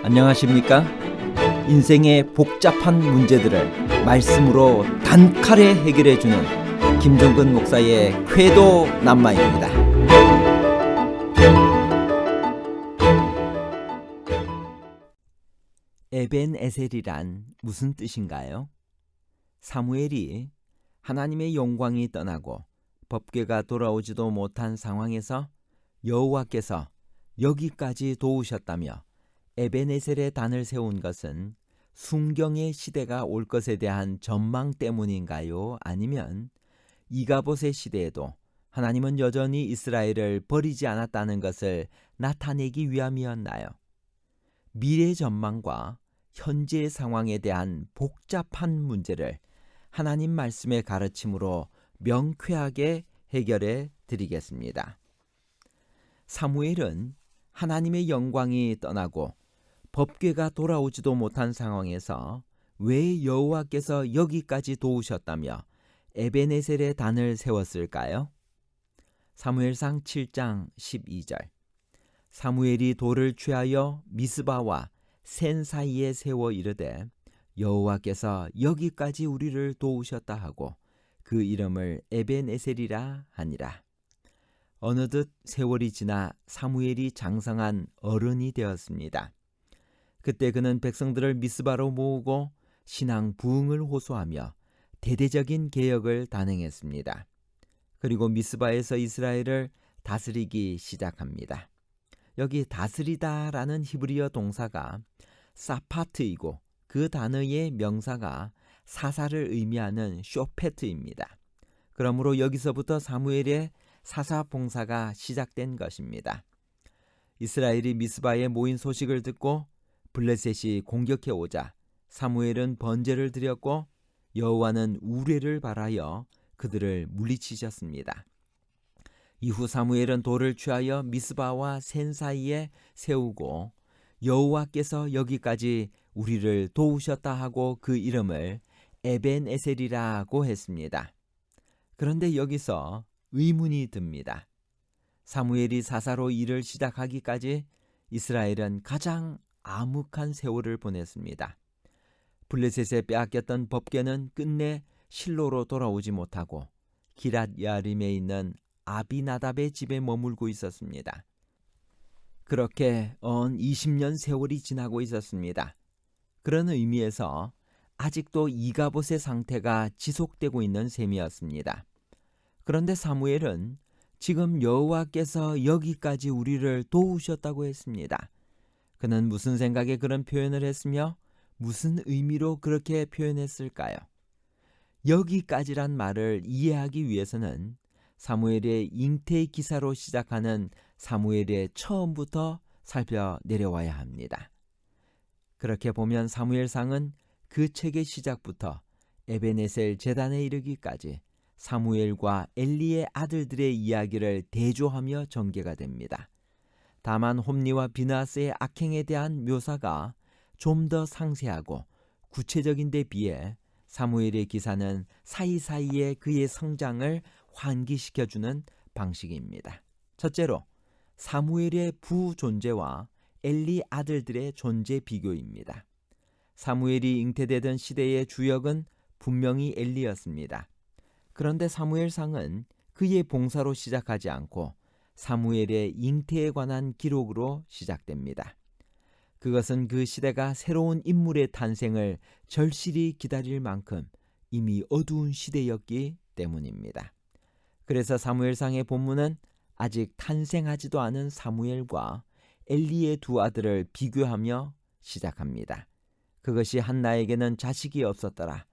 안녕하십니까? 인생의 복잡한 문제들을 말씀으로 단칼에 해결해주는 김종근 목사의 쾌도 남마입니다. 에벤에셀이란 무슨 뜻인가요? 사무엘이 하나님의 영광이 떠나고 법궤가 돌아오지도 못한 상황에서 여호와께서 여기까지 도우셨다며 에벤에셀의 단을 세운 것은 순경의 시대가 올 것에 대한 전망 때문인가요? 아니면 이가봇의 시대에도 하나님은 여전히 이스라엘을 버리지 않았다는 것을 나타내기 위함이었나요? 미래 전망과 현재 상황에 대한 복잡한 문제를 하나님 말씀의 가르침으로 명쾌하게 해결해 드리겠습니다. 사무엘은 하나님의 영광이 떠나고 법궤가 돌아오지도 못한 상황에서 왜 여호와께서 여기까지 도우셨다며 에벤에셀의 단을 세웠을까요? 사무엘상 7장 12절. 사무엘이 돌을 취하여 미스바와 센 사이에 세워 이르되 여호와께서 여기까지 우리를 도우셨다 하고 그 이름을 에벤에셀이라 하니라. 어느덧 세월이 지나 사무엘이 장성한 어른이 되었습니다. 그때 그는 백성들을 미스바로 모으고 신앙 부흥을 호소하며 대대적인 개혁을 단행했습니다. 그리고 미스바에서 이스라엘을 다스리기 시작합니다. 여기 다스리다라는 히브리어 동사가 사파트이고 그 단어의 명사가 사사를 의미하는 쇼페트입니다. 그러므로 여기서부터 사무엘의 사사 봉사가 시작된 것입니다. 이스라엘이 미스바에 모인 소식을 듣고 블레셋이 공격해 오자 사무엘은 번제를 드렸고 여호와는 우레를 발하여 그들을 물리치셨습니다. 이후 사무엘은 돌을 취하여 미스바와 센 사이에 세우고 여호와께서 여기까지 우리를 도우셨다 하고 그 이름을 에벤에셀이라고 했습니다. 그런데 여기서 의문이 듭니다. 사무엘이 사사로 일을 시작하기까지 이스라엘은 가장 암흑한 세월을 보냈습니다. 블레셋에 빼앗겼던 법궤는 끝내 실로로 돌아오지 못하고 기랏 야림에 있는 아비나답의 집에 머물고 있었습니다. 그렇게 20년 세월이 지나고 있었습니다. 그런 의미에서 아직도 이가봇의 상태가 지속되고 있는 셈이었습니다. 그런데 사무엘은 지금 여호와께서 여기까지 우리를 도우셨다고 했습니다. 그는 무슨 생각에 그런 표현을 했으며 무슨 의미로 그렇게 표현했을까요? 여기까지란 말을 이해하기 위해서는 사무엘의 잉태 기사로 시작하는 사무엘의 처음부터 살펴 내려와야 합니다. 그렇게 보면 사무엘상은 그 책의 시작부터 에벤에셀 제단에 이르기까지 사무엘과 엘리의 아들들의 이야기를 대조하며 전개가 됩니다. 다만 홈리와 비나스의 악행에 대한 묘사가 좀 더 상세하고 구체적인 데 비해 사무엘의 기사는 사이사이에 그의 성장을 환기시켜주는 방식입니다. 첫째로 사무엘의 부존재와 엘리 아들들의 존재 비교입니다. 사무엘이 잉태되던 시대의 주역은 분명히 엘리였습니다. 그런데 사무엘상은 그의 봉사로 시작하지 않고 사무엘의 잉태에 관한 기록으로 시작됩니다. 그것은 그 시대가 새로운 인물의 탄생을 절실히 기다릴 만큼 이미 어두운 시대였기 때문입니다. 그래서 사무엘상의 본문은 아직 탄생하지도 않은 사무엘과 엘리의 두 아들을 비교하며 시작합니다. 그것이 한나에게는 자식이 없었더라.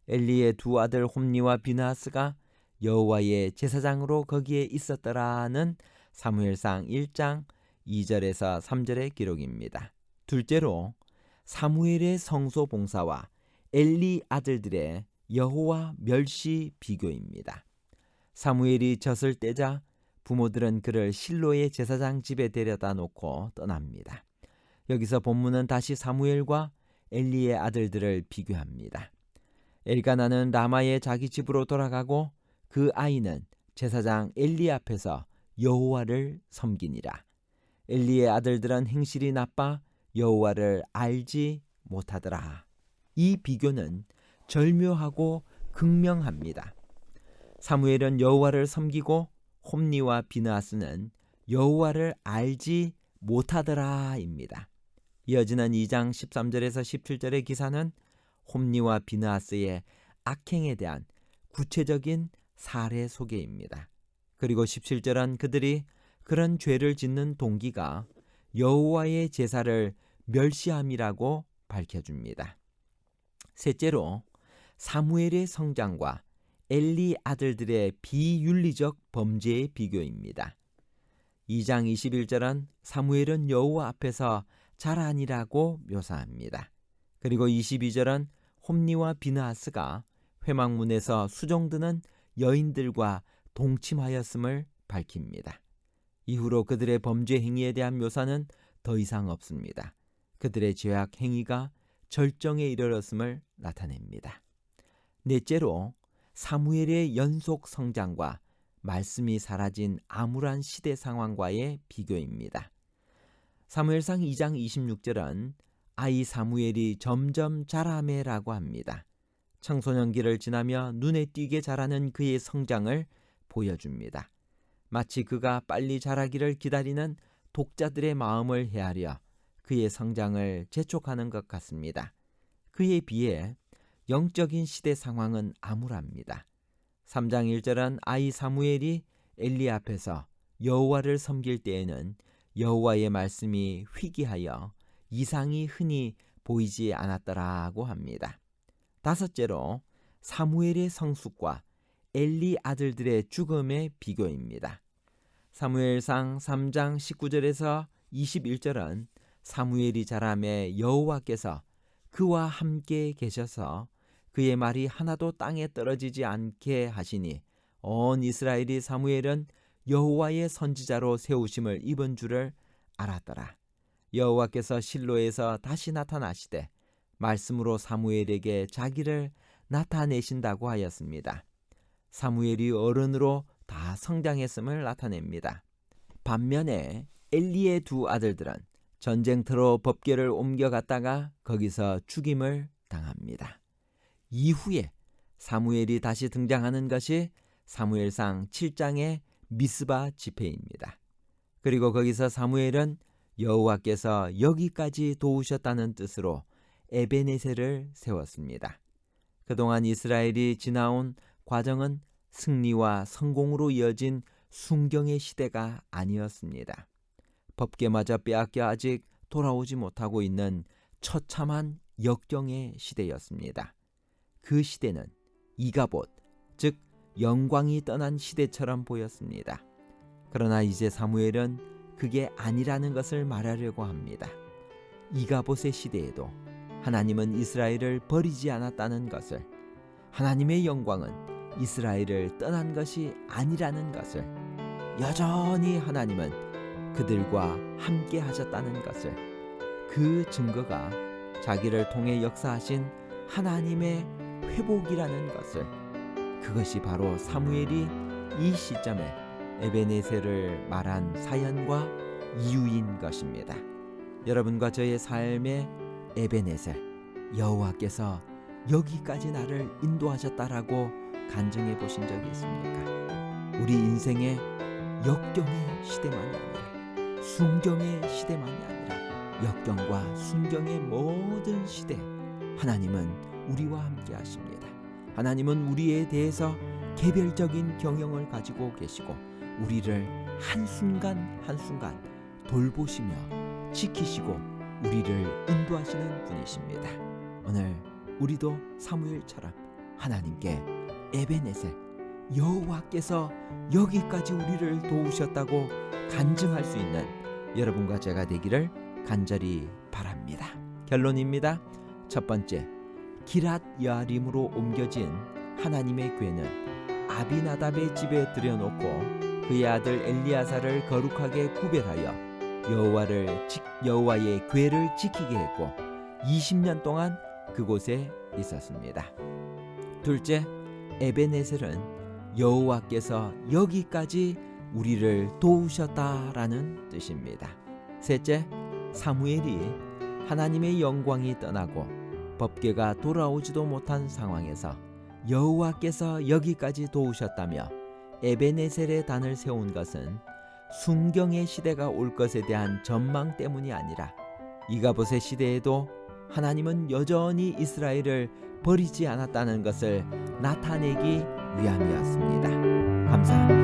엘리의 두 아들 홈리와 비나스가 여호와의 제사장으로 거기에 있었더라는 사무엘상 1장 2절에서 3절의 기록입니다. 둘째로 사무엘의 성소 봉사와 엘리 아들들의 여호와 멸시 비교입니다. 사무엘이 젖을 떼자 부모들은 그를 실로의 제사장 집에 데려다 놓고 떠납니다. 여기서 본문은 다시 사무엘과 엘리의 아들들을 비교합니다. 엘가나는 라마의 자기 집으로 돌아가고 그 아이는 제사장 엘리 앞에서 여호와를 섬기니라. 엘리의 아들들은 행실이 나빠 여호와를 알지 못하더라. 이 비교는 절묘하고 극명합니다. 사무엘은 여호와를 섬기고 홈니와 비느하스는 여호와를 알지 못하더라입니다. 이어지는 2장 13절에서 17절의 기사는 홈니와 비느하스의 악행에 대한 구체적인 사례 소개입니다. 그리고 17절은 그들이 그런 죄를 짓는 동기가 여호와의 제사를 멸시함이라고 밝혀줍니다. 셋째로 사무엘의 성장과 엘리 아들들의 비윤리적 범죄의 비교입니다. 2장 21절은 사무엘은 여호와 앞에서 자라니라고 묘사합니다. 그리고 22절은 홈니와 비느하스가 회막문에서 수종드는 여인들과 동침하였음을 밝힙니다. 이후로 그들의 범죄 행위에 대한 묘사는 더 이상 없습니다. 그들의 죄악 행위가 절정에 이르렀음을 나타냅니다. 넷째로 사무엘의 연속 성장과 말씀이 사라진 암울한 시대 상황과의 비교입니다. 사무엘상 2장 26절은 아이 사무엘이 점점 자라매라고 합니다. 청소년기를 지나며 눈에 띄게 자라는 그의 성장을 보여줍니다. 마치 그가 빨리 자라기를 기다리는 독자들의 마음을 헤아려 그의 성장을 재촉하는 것 같습니다. 그에 비해 영적인 시대 상황은 암울합니다. 3장 1절은 아이 사무엘이 엘리 앞에서 여호와를 섬길 때에는 여호와의 말씀이 희귀하여 이상이 흔히 보이지 않았더라고 합니다. 다섯째로 사무엘의 성숙과 엘리 아들들의 죽음의 비교입니다. 사무엘상 3장 19절에서 21절은 사무엘이 자라매 여호와께서 그와 함께 계셔서 그의 말이 하나도 땅에 떨어지지 않게 하시니 온 이스라엘이 사무엘은 여호와의 선지자로 세우심을 입은 줄을 알았더라. 여호와께서 실로에서 다시 나타나시되 말씀으로 사무엘에게 자기를 나타내신다고 하였습니다. 사무엘이 어른으로 다 성장했음을 나타냅니다. 반면에 엘리의 두 아들들은 전쟁터로 법궤를 옮겨갔다가 거기서 죽임을 당합니다. 이후에 사무엘이 다시 등장하는 것이 사무엘상 7장의 미스바 집회입니다. 그리고 거기서 사무엘은 여호와께서 여기까지 도우셨다는 뜻으로 에베네셀을 세웠습니다. 그동안 이스라엘이 지나온 과정은 승리와 성공으로 이어진 순경의 시대가 아니었습니다. 법궤마저 빼앗겨 아직 돌아오지 못하고 있는 처참한 역경의 시대였습니다. 그 시대는 이가봇, 즉 영광이 떠난 시대처럼 보였습니다. 그러나 이제 사무엘은 그게 아니라는 것을 말하려고 합니다. 이가봇의 시대에도 하나님은 이스라엘을 버리지 않았다는 것을, 하나님의 영광은 이스라엘을 떠난 것이 아니라는 것을, 여전히 하나님은 그들과 함께 하셨다는 것을, 그 증거가 자기를 통해 역사하신 하나님의 회복이라는 것을, 그것이 바로 사무엘이 이 시점에 에베네셀을 말한 사연과 이유인 것입니다. 여러분과 저의 삶의 에베네셀, 여호와께서 여기까지 나를 인도하셨다라고 간증해 보신 적이 있습니까? 우리 인생의 역경의 시대만이 아니라 순경의 시대만이 아니라 역경과 순경의 모든 시대, 하나님은 우리와 함께 하십니다. 하나님은 우리에 대해서 개별적인 경영을 가지고 계시고 우리를 한순간 한순간 돌보시며 지키시고 우리를 인도하시는 분이십니다. 오늘 우리도 사무엘처럼 하나님께 에베네셀, 여호와께서 여기까지 우리를 도우셨다고 간증할 수 있는 여러분과 제가 되기를 간절히 바랍니다. 결론입니다. 첫 번째, 기랏 여아림으로 옮겨진 하나님의 궤는 아비나답의 집에 들여놓고 그의 아들 엘리야사를 거룩하게 구별하여 여호와의 궤를 지키게 했고 20년 동안 그곳에 있었습니다. 둘째, 에베네셀은 여호와께서 여기까지 우리를 도우셨다라는 뜻입니다. 셋째, 사무엘이 하나님의 영광이 떠나고 법궤가 돌아오지도 못한 상황에서 여호와께서 여기까지 도우셨다며 에베네셀의 단을 세운 것은 순경의 시대가 올 것에 대한 전망 때문이 아니라 이가봇의 시대에도 하나님은 여전히 이스라엘을 버리지 않았다는 것을 나타내기 위함이었습니다. 감사합니다.